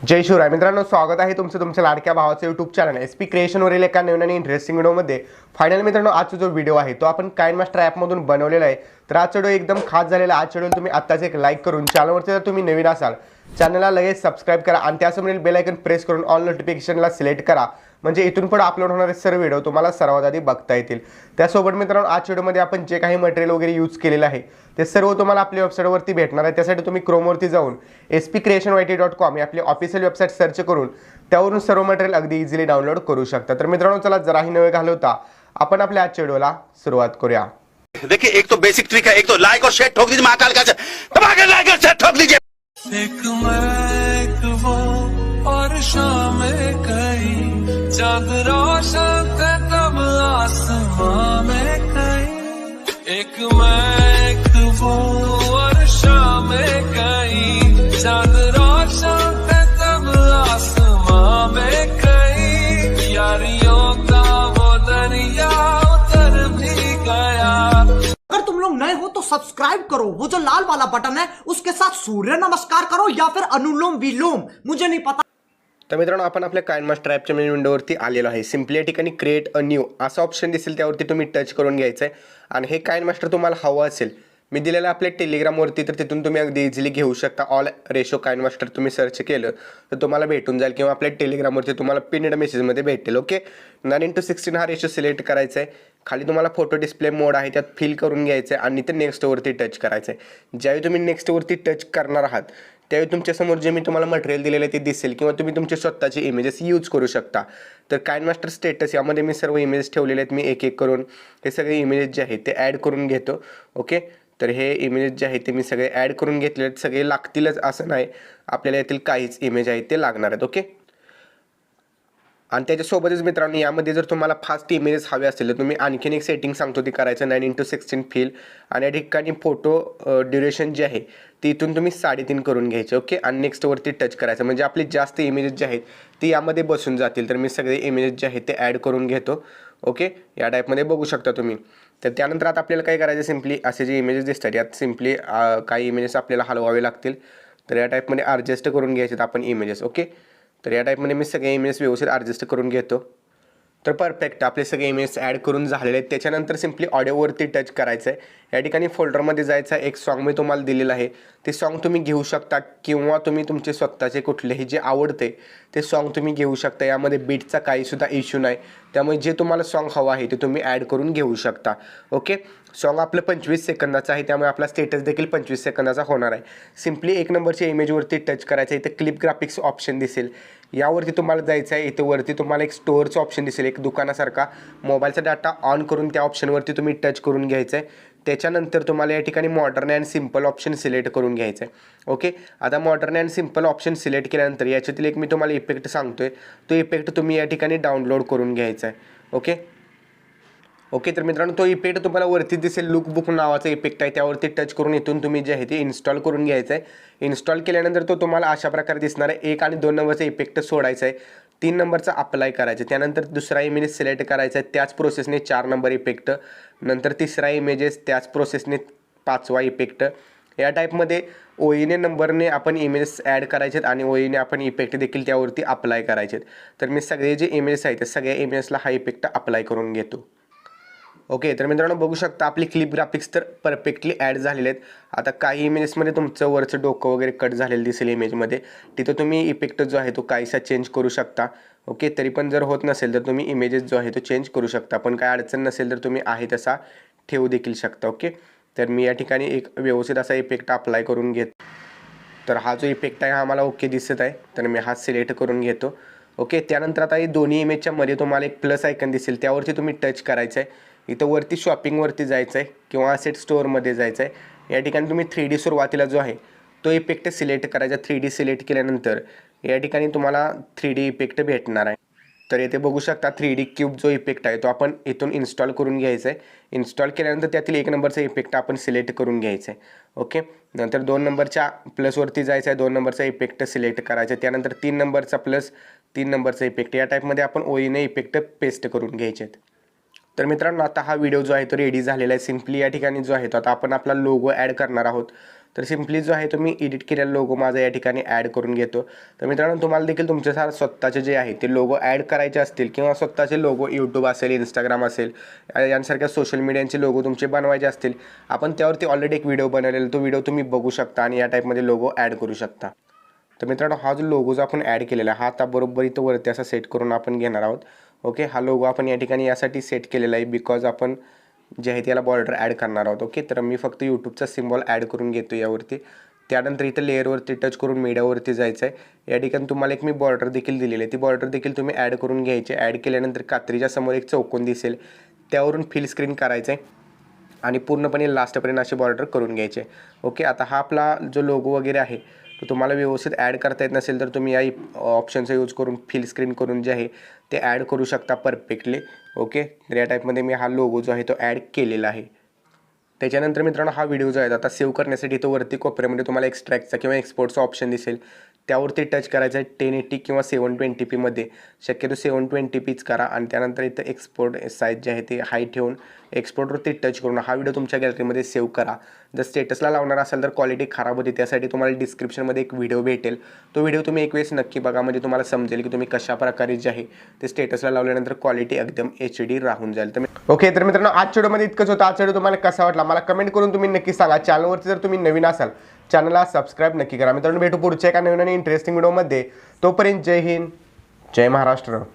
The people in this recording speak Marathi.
जय शिवराय मित्रांनो, स्वागत आहे तुमचं तुमच्या लाडक्या भावाचं यूट्यूब चॅनल एसपी क्रिएशनवरील एका नवीन आणि इंटरेस्टिंग व्हिडिओमध्ये. फायनल मित्रांनो, आजचा जो व्हिडिओ आहे तो आपण काइनमास्टर ॲपमधून बनवलेला आहे. तर आजचा व्हिडिओ एकदम खास झालेला आहे. आजच्या व्हिडिओला तुम्ही आत्ताच एक लाईक करून चॅनलवरती जर तुम्ही नवीन असाल चॅनलला लगेच सबस्क्राईब करा आणि त्यासमोरील बेल आयकन प्रेस करून ऑल नोटिफिकेशनला सिलेक्ट करा, म्हणजे इथून पुढे अपलोड होणारे सर्व व्हिडिओ तुम्हाला सर्वात आधी बघता येतील. त्यासोबत मित्रांनो, आजच्या व्हिडिओमध्ये आपण जे काही मटेरियल वगैरे यूज केलेलं आहे ते सर्व तुम्हाला आपल्या वेबसाईटवरती भेटणार आहे. त्यासाठी तुम्ही क्रोमवरती जाऊन spcreationyt.com ही आपली ऑफिशियल वेबसाईट सर्च करून त्यावरून सर्व मटेरियल अगदी इझिली डाउनलोड करू शकता. तर मित्रांनो, चला जराही न वेळ घालवता आपण आपल्या आजच्या व्हिडिओला सुरुवात करूया. देखिए, एक तो बेसिक ट्रिक है, एक तो लाइक और शेयर ठोक दीजिए महाकाल का दबा के लाइक और शेयर ठोक दीजिए. एक मैं एक वो और शाम कहीं चांद रोशन थे तब आसमां में कहीं. एक मैं एक वो और शाम कहीं चांद रोशन थे तब आसमां में कहीं. यारियों का वो दरिया उतर भी गया. अगर तुम लोग नए हो तो सब्सक्राइब करो, वो जो लाल वाला बटन है उसके साथ सूर्य नमस्कार करो या फिर अनुलोम विलोम, मुझे नहीं पता. तर मित्रांनो, आपण आपल्या काइनमास्टर ॲपच्या मेन विंडोवरती आलेलो आहे. सिम्पली या ठिकाणी क्रिएट अ न्यू असा ऑप्शन दिसेल, त्यावरती तुम्ही टच करून घ्यायचं आहे. आणि हे काइनमास्टर तुम्हाला हवं असेल, मी दिलेलं आपल्या टेलिग्रामवरती, तर तिथून तुम्ही अगदी इझिली घेऊ शकता. ऑल रेशो काइनमास्टर तुम्ही सर्च केलं तर तुम्हाला भेटून जाईल, किंवा आपल्या टेलिग्रामवरती तुम्हाला पिनड मेसेजमध्ये भेटेल. ओके, 9:16 हा रेशो सिलेक्ट करायचा आहे. खाली तुम्हाला फोटो डिस्प्ले मोड आहे, त्यात फिल करून घ्यायचं आहे आणि ते नेक्स्टवरती टच करायचं आहे. ज्यावेळी तुम्ही नेक्स्टवरती टच करणार आहात त्यावेळी तुमच्यासमोर जे मी तुम्हाला मटेरियल दिलेलं आहे ते दिसेल, किंवा तुम्ही तुमचे स्वतःचे इमेजेस यूज करू शकता. तर काइनमास्टर स्टेटस यामध्ये मी सर्व इमेजेस ठेवलेले आहेत. मी एक एक करून हे सगळे इमेजेस जे आहेत ते ॲड करून घेतो. ओके, तर हे इमेजेस जे आहेत ते मी सगळे ॲड करून घेतले आहेत. सगळे लागतीलच असं नाही, आपल्याला यातील काहीच इमेज आहेत ते लागणार आहेत. ओके, आणि त्याच्यासोबतच मित्रांनो, यामध्ये जर तुम्हाला फास्ट इमेजेस हवे असतील तर तुम्ही आणखीन एक सेटिंग सांगतो ती करायचं, 9:16 फिल. आणि या ठिकाणी फोटो ड्युरेशन जे आहे ती इथून तुम्ही 3.5 करून घ्यायचे. ओके, आणि नेक्स्टवरती टच करायचं, म्हणजे आपले जास्त इमेजेस जे आहेत ती यामध्ये बसून जातील. तर मी सगळे इमेजेस जे आहेत ते ॲड करून घेतो. ओके, या टाईपमध्ये बघू शकता तुम्ही. तर त्यानंतर आता आपल्याला काय करायचं, सिम्पली असे जे इमेजेस दिसतात यात सिम्पली काही इमेजेस आपल्याला हलवावे लागतील. तर या टाईपमध्ये ॲडजस्ट करून घ्यायचे आपण इमेजेस. ओके, तर या टाईपमध्ये मी सगळे इमेजेस व्यवस्थित ॲडजस्ट करून घेतो. तर परफेक्ट आपले सगळे इमेजेस ॲड करून झालेले आहेत. त्याच्यानंतर सिम्पली ऑडिओवरती टच करायचं आहे. या ठिकाणी फोल्डरमध्ये जायचं आहे. एक सॉन्ग मी तुम्हाला दिलेलं आहे, ते सॉन्ग तुम्ही घेऊ शकता, किंवा तुम्ही तुमचे स्वतःचे कुठलेही जे आवडते ते सॉन्ग तुम्ही घेऊ शकता. यामध्ये बीटचा काहीसुद्धा इश्यू नाही, त्यामुळे जे तुम्हाला सॉन्ग हवं आहे ते तुम्ही ॲड करून घेऊ शकता. ओके, सॉन्ग आपलं 25 सेकंदाचं आहे, त्यामुळे आपला स्टेटस देखील 25 सेकंदाचा होणार आहे. सिम्पली 1 नंबरच्या इमेजवरती टच करायचं आहे. इथं क्लिप ग्राफिक्स ऑप्शन दिसेल, यावरती तुम्हाला जायचं आहे. इथं वरती तुम्हाला एक स्टोअरचं ऑप्शन दिसेल, एक दुकानासारखा. मोबाईलचा डाटा ऑन करून त्या ऑप्शनवरती तुम्ही टच करून घ्यायचं आहे. त्याच्यानंतर तुम्हाला या ठिकाणी modern and simple option select करून घ्यायचं आहे. ओके, आता modern and simple option select केल्यानंतर याच्यातील एक मी तुम्हाला इफेक्ट सांगतोय, तो इफेक्ट तुम्ही या ठिकाणी डाउनलोड करून घ्यायचा आहे. ओके, तर मित्रांनो, तो इफेक्ट तुम्हाला वरती दिसेल, लुक बुक नावाचा इफेक्ट आहे, त्यावरती टच करून इथून तुम्ही जे आहे ते इन्स्टॉल करून घ्यायचं आहे. इन्स्टॉल केल्यानंतर तो तुम्हाला अशा प्रकारे दिसणार आहे. 1 आणि 2 नंबरचा इफेक्ट सोडायचा आहे. 3 नंबरचा अप्लाय करायचा. त्यानंतर दुसरा इमेज सिलेक्ट करायचा आहे, त्याच प्रोसेसने 4 नंबर इफेक्ट. नंतर तिसरा इमेजेस, त्याच प्रोसेसने 5वा इफेक्ट. या टाईपमध्ये ओळीने नंबरने आपण इमेजेस ॲड करायचे आहेत आणि ओळीने आपण इफेक्ट देखील त्यावरती अप्लाय करायचे आहेत. तर मी सगळे जे इमेजेस आहेत त्या सगळ्या इमेजेसला हा इफेक्ट अप्लाय करून घेतो. ओके, तर मित्रांनो बघू शकता आपली क्लिप ग्राफिक्स तर परफेक्टली ॲड झालेले आहेत. आता काही इमेजेसमध्ये तुमचं वरचं डोकं वगैरे कट झालेलं दिसेल इमेजमध्ये, तिथं तुम्ही इफेक्ट जो आहे तो काहीसा चेंज करू शकता. ओके, तरी पण जर होत नसेल तर तुम्ही इमेजेस जो आहे तो चेंज करू शकता. पण काय अडचण नसेल तर तुम्ही आहे तसा ठेवू देखील शकता. ओके, तर मी या ठिकाणी एक व्यवस्थित असा इफेक्ट अप्लाय करून घेतो. तर हा जो इफेक्ट आहे हा मला ओके दिसत आहे, तर मी हा सिलेक्ट करून घेतो. ओके, त्यानंतर आता ही दोन्ही इमेजच्या मध्ये तुम्हाला एक प्लस आयकन दिसेल, त्यावरती तुम्ही टच करायचं आहे. इथं वरती शॉपिंगवरती जायचं आहे किंवा असेट स्टोअरमध्ये जायचं आहे. या ठिकाणी तुम्ही 3D सुरुवातीला जो आहे तो इफेक्ट सिलेक्ट करायचा. 3D सिलेक्ट केल्यानंतर या ठिकाणी तुम्हाला 3D इफेक्ट भेटणार आहे. तर येथे बघू शकता 3D क्यूब जो इफेक्ट आहे तो आपण इथून इन्स्टॉल करून घ्यायचा आहे. इन्स्टॉल केल्यानंतर त्यातील 1 नंबरचा इफेक्ट आपण सिलेक्ट करून घ्यायचा आहे. ओके, नंतर 2 नंबरच्या प्लसवरती जायचं आहे, 2 नंबरचा इफेक्ट सिलेक्ट करायचा आहे. त्यानंतर 3 नंबरचा प्लस, 3 नंबरचा इफेक्ट. या टाईपमध्ये आपण ओळीने इफेक्ट पेस्ट करून घ्यायचे आहेत. तर मित्रांनो, आता हा व्हिडिओ जो आहे तो रेडी झालेला आहे. सिम्पली या ठिकाणी जो आहे तो आता आपण आपला लोगो ॲड करणार आहोत. तर सिम्पली जो आहे तुम्ही एडिट केलेला लोगो माझा या ठिकाणी ॲड करून घेतो. तर मित्रांनो तुम्हाला देखील तुमच्या स्वतःचे जे आहे ते लोगो ॲड करायचे असतील किंवा स्वतःचे लोगो यूट्यूब असेल, इंस्टाग्राम असेल यांसारख्या सोशल मीडियाचे लोगो तुमचे बनवायचे असतील, आपण त्यावरती ऑलरेडी एक व्हिडिओ बनवलेला, तो व्हिडिओ तुम्ही बघू शकता आणि या टाईपमध्ये लोगो ॲड करू शकता. तर मित्रांनो हा जो लोगो जो आपण ॲड केलेला आहे हा आता बरोबर इथं वरती असा सेट करून आपण घेणार आहोत. ओके, हा लोगो आपण या ठिकाणी यासाठी सेट केलेला आहे बिकॉज आपण जे आहे त्याला बॉर्डर ॲड करणार आहोत. ओके, तर मी फक्त यूट्यूबचा सिम्बॉल ॲड करून घेतो यावरती. त्यानंतर इथं लेअरवरती टच करून मीडियावरती जायचं आहे. या ठिकाणी तुम्हाला एक मी बॉर्डर देखील दिलेली आहे, ती बॉर्डर देखील तुम्ही ॲड करून घ्यायची. ॲड केल्यानंतर कात्रीच्या समोर एक चौकोन दिसेल, त्यावरून फिल स्क्रीन करायचं आहे आणि पूर्णपणे लास्टपर्यंत अशी बॉर्डर करून घ्यायचे. ओके, आता हा आपला जो लोगो वगैरे आहे तो तुम्हाला व्यवस्थित ॲड करता येत नसेल तर तुम्ही या ऑप्शनचा यूज करून फिल स्क्रीन करून जे आहे ते ॲड करू शकता परफेक्टली. ओके, तर या टाईपमध्ये मी हा लोगो जो आहे तो ॲड केलेला आहे. त्याच्यानंतर मित्रांनो हा व्हिडिओ जो आहे आता सेव्ह करण्यासाठी तो वरती कोपऱ्यामध्ये तुम्हाला एक्स्ट्रॅक्टचा किंवा एक्सपोर्टचा ऑप्शन दिसेल, त्यावरती टच करायचं आहे. 1080 किंवा 720p मध्ये, शक्यतो 720pच करा आणि त्यानंतर इथं एक्सपोर्ट साईज जे आहे ते हाय ठेवून एक्सपोर्टवरती टच करून हा व्हिडिओ तुमच्या गॅलरीमध्ये सेव्ह करा. जर स्टेटसला लावणार असाल तर क्वालिटी खराब होती, त्यासाठी तुम्हाला डिस्क्रिप्शनमध्ये एक व्हिडिओ भेटेल, तो व्हिडिओ तुम्ही एक वेळेस नक्की बघा, म्हणजे तुम्हाला समजेल की तुम्ही कशा प्रकारे जे आहे ते स्टेटसला लावल्यानंतर क्वालिटी एकदम HD राहून जाईल. तर ओके, तर मित्रांनो आजच्या व्हिडिओमध्ये इतकंच होतं. आजचा व्हिडिओ तुम्हाला कसा वाटला मला कमेंट करून तुम्ही नक्की सांगा. चॅनलवरती जर तुम्ही नवीन असाल चॅनलला सबस्क्राईब नक्की करा. मित्रांनो भेटू पुढच्या एका नवीन आणि इंटरेस्टिंग व्हिडिओमध्ये. तोपर्यंत जय हिंद, जय महाराष्ट्र.